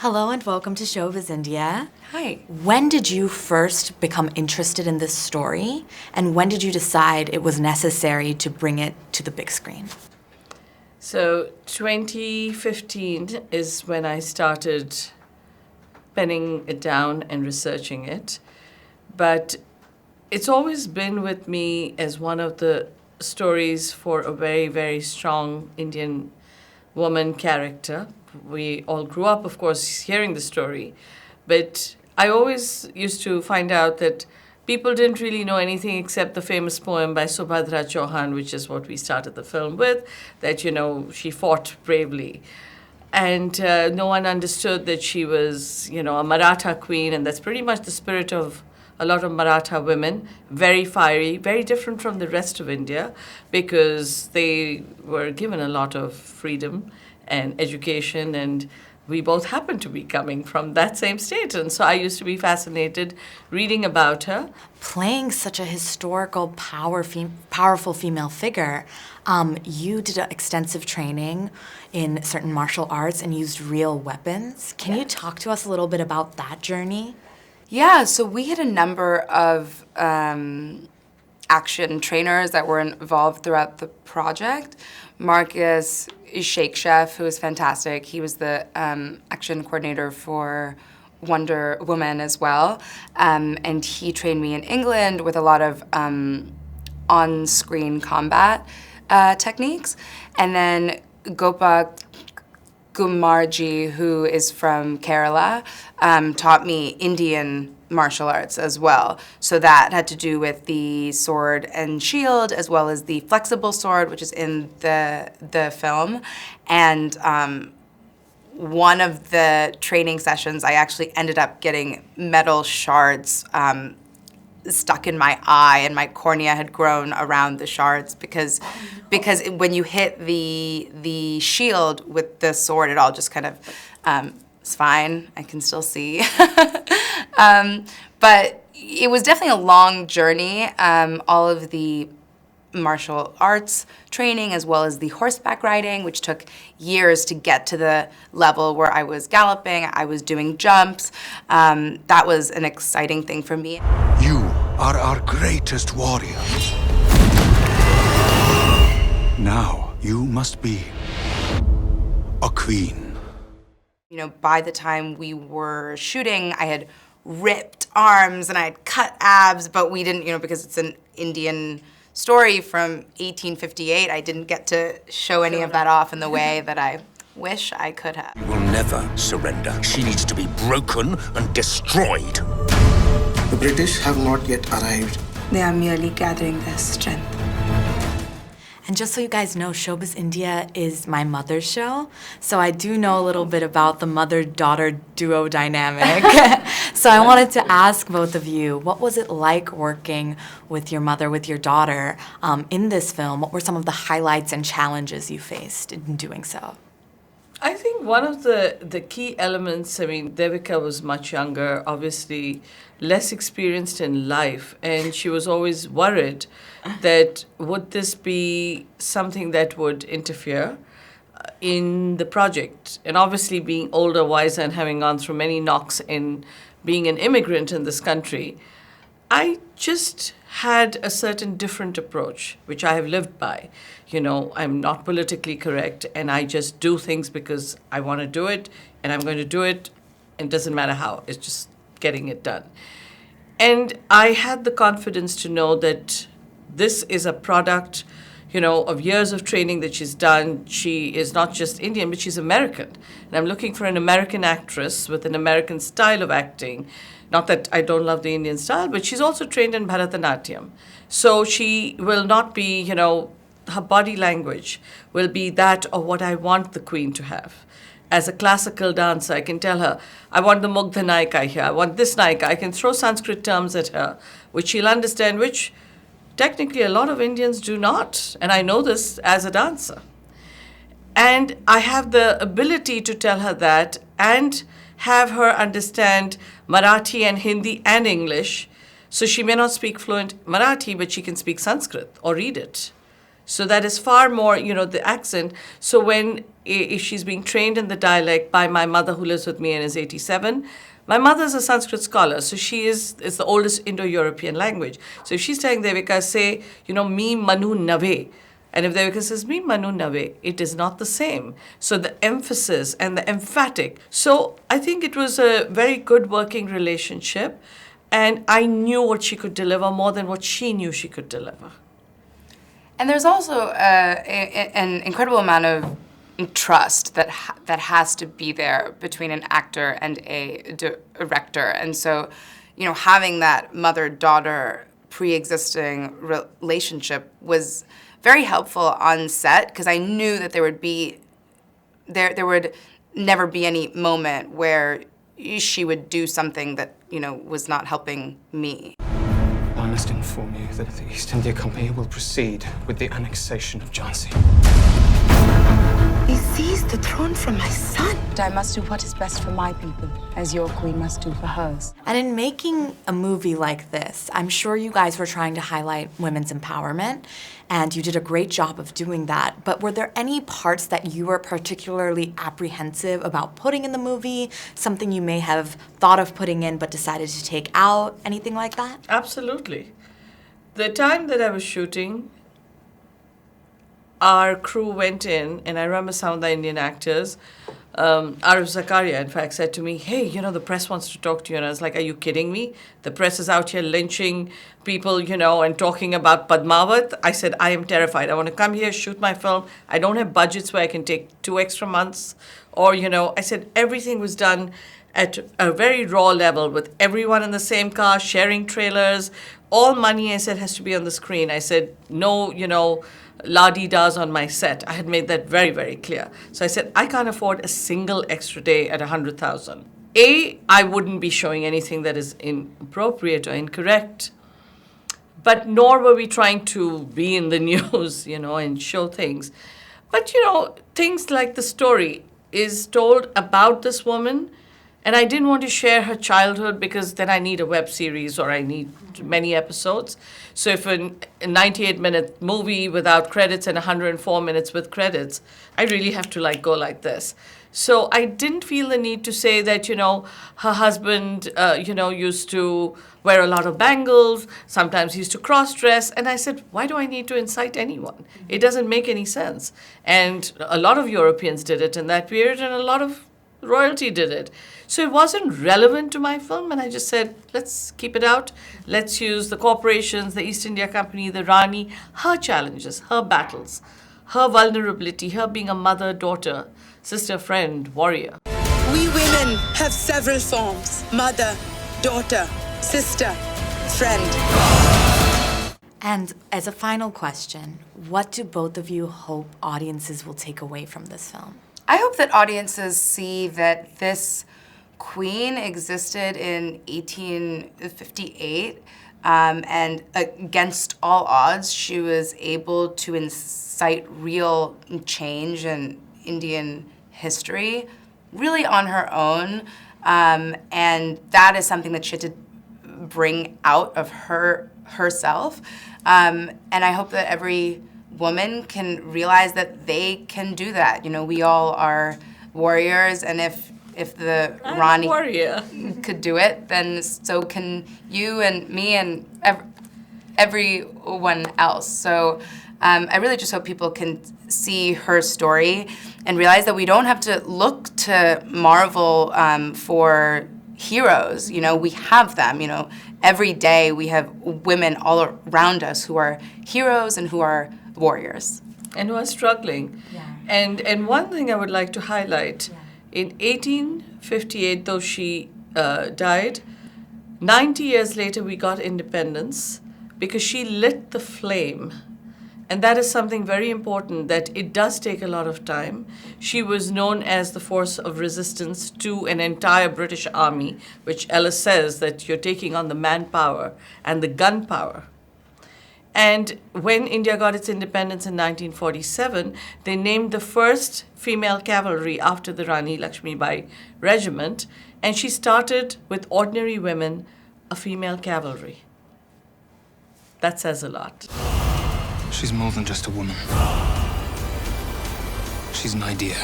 Hello and welcome to Showbiz India. Hi. When did you first become interested in this story, and when did you decide it was necessary to bring it to the big screen? So 2015 is when I started penning it down and researching it. But it's always been with me as one of the stories for a very, very strong Indian woman character. We all grew up, of course, hearing the story. But I always used to find out that people didn't really know anything except the famous poem by Subhadra Chauhan, which is what we started the film with, that, she fought bravely. And no one understood that she was, a Maratha queen, and that's pretty much the spirit of a lot of Maratha women, very fiery, very different from the rest of India, because they were given a lot of freedom and education, and we both happen to be coming from that same state. And so I used to be fascinated reading about her. Playing such a historical, powerful female figure, you did extensive training in certain martial arts and used real weapons. Can you talk to us a little bit about that journey? Yeah, so we had a number of action trainers that were involved throughout the project. Marcus is Shake Chef, who is fantastic. He was the action coordinator for Wonder Woman as well. And he trained me in England with a lot of on-screen combat techniques. And then Gopa Kumarji, who is from Kerala, taught me Indian martial arts as well. So that had to do with the sword and shield, as well as the flexible sword, which is in the film. And one of the training sessions, I actually ended up getting metal shards stuck in my eye, and my cornea had grown around the shards because when you hit the shield with the sword, it all just kind of it's fine. I can still see. But it was definitely a long journey. All of the martial arts training, as well as the horseback riding, which took years to get to the level where I was galloping, I was doing jumps. That was an exciting thing for me. You are our greatest warriors. Now you must be a queen. By the time we were shooting, I had ripped arms and I had cut abs, but we didn't, because it's an Indian story from 1858, I didn't get to show any of that off in the way that I wish I could have. You will never surrender. She needs to be broken and destroyed. The British have not yet arrived. They are merely gathering their strength. And just so you guys know, Showbiz India is my mother's show, so I do know a little bit about the mother-daughter duo dynamic. So I wanted to ask both of you, what was it like working with your mother, with your daughter, in this film? What were some of the highlights and challenges you faced in doing so? I think one of the key elements, Devika was much younger, obviously less experienced in life, and she was always worried that would this be something that would interfere in the project. And obviously being older, wiser, and having gone through many knocks in being an immigrant in this country, I just had a certain different approach, which I have lived by. I'm not politically correct, and I just do things because I want to do it, and I'm going to do it, and it doesn't matter how. It's just getting it done. And I had the confidence to know that this is a product, of years of training that she's done. She is not just Indian, but she's American. And I'm looking for an American actress with an American style of acting. Not that I don't love the Indian style, but she's also trained in Bharatanatyam. So she will not be, her body language will be that of what I want the queen to have. As a classical dancer, I can tell her, I want the Mugdha Naika here, I want this Naika. I can throw Sanskrit terms at her, which she'll understand, which technically a lot of Indians do not. And I know this as a dancer. And I have the ability to tell her that and have her understand Marathi and Hindi and English. So she may not speak fluent Marathi, but she can speak Sanskrit or read it. So that is far more, the accent. So when if she's being trained in the dialect by my mother who lives with me and is 87, my mother is a Sanskrit scholar, so it's the oldest Indo-European language. So if she's telling Devika, say, me manu nave, and if Devika says, me manu nave, it is not the same. So the emphasis and the emphatic. So I think it was a very good working relationship, and I knew what she could deliver more than what she knew she could deliver. And there's also an incredible amount of trust that has to be there between an actor and a director. And so, having that mother-daughter pre-existing relationship was very helpful on set, because I knew that there would never be any moment where she would do something that, was not helping me. I must inform you that the East India Company will proceed with the annexation of Jhansi. He seized the throne from my son. I must do what is best for my people, as your queen must do for hers. And in making a movie like this, I'm sure you guys were trying to highlight women's empowerment, and you did a great job of doing that. But were there any parts that you were particularly apprehensive about putting in the movie? Something you may have thought of putting in but decided to take out? Anything like that? Absolutely. The time that I was shooting, our crew went in, and I remember some of the Indian actors, Arif Zakaria, in fact, said to me, hey, the press wants to talk to you. And I was like, are you kidding me? The press is out here lynching people, and talking about Padmavat. I said, I am terrified. I want to come here, shoot my film. I don't have budgets where I can take 2 extra months. Or, I said everything was done at a very raw level with everyone in the same car, sharing trailers. All money, I said, has to be on the screen. I said, no, la-di-das on my set. I had made that very, very clear. So I said, I can't afford a single extra day at 100,000. I wouldn't be showing anything that is inappropriate or incorrect, but nor were we trying to be in the news, and show things. But, things like the story is told about this woman, and I didn't want to share her childhood because then I need a web series or I need many episodes. So if a 98-minute movie without credits and 104 minutes with credits, I really have to go like this. So I didn't feel the need to say that, her husband, used to wear a lot of bangles, sometimes he used to cross-dress. And I said, why do I need to incite anyone? It doesn't make any sense. And a lot of Europeans did it in that period, and a lot of royalty did it. So it wasn't relevant to my film, and I just said, let's keep it out. Let's use the corporations, the East India Company, the Rani, her challenges, her battles, her vulnerability, her being a mother, daughter, sister, friend, warrior. We women have several forms: mother, daughter, sister, friend. And as a final question, what do both of you hope audiences will take away from this film? I hope that audiences see that this queen existed in 1858, and against all odds, she was able to incite real change in Indian history, really on her own, and that is something that she had to bring out of herself, and I hope that every woman can realize that they can do that. We all are warriors, and if the Rani could do it, then so can you and me and everyone else. So I really just hope people can see her story and realize that we don't have to look to Marvel for heroes. We have them. Every day we have women all around us who are heroes and who are warriors. And who are struggling. Yeah. And one thing I would like to highlight, in 1858, though she died, 90 years later we got independence because she lit the flame. And that is something very important, that it does take a lot of time. She was known as the force of resistance to an entire British army, which Ellis says that you're taking on the manpower and the gunpower. And when India got its independence in 1947, they named the first female cavalry after the Rani Lakshmibai regiment, and she started with ordinary women, a female cavalry. That says a lot. She's more than just a woman. She's an idea.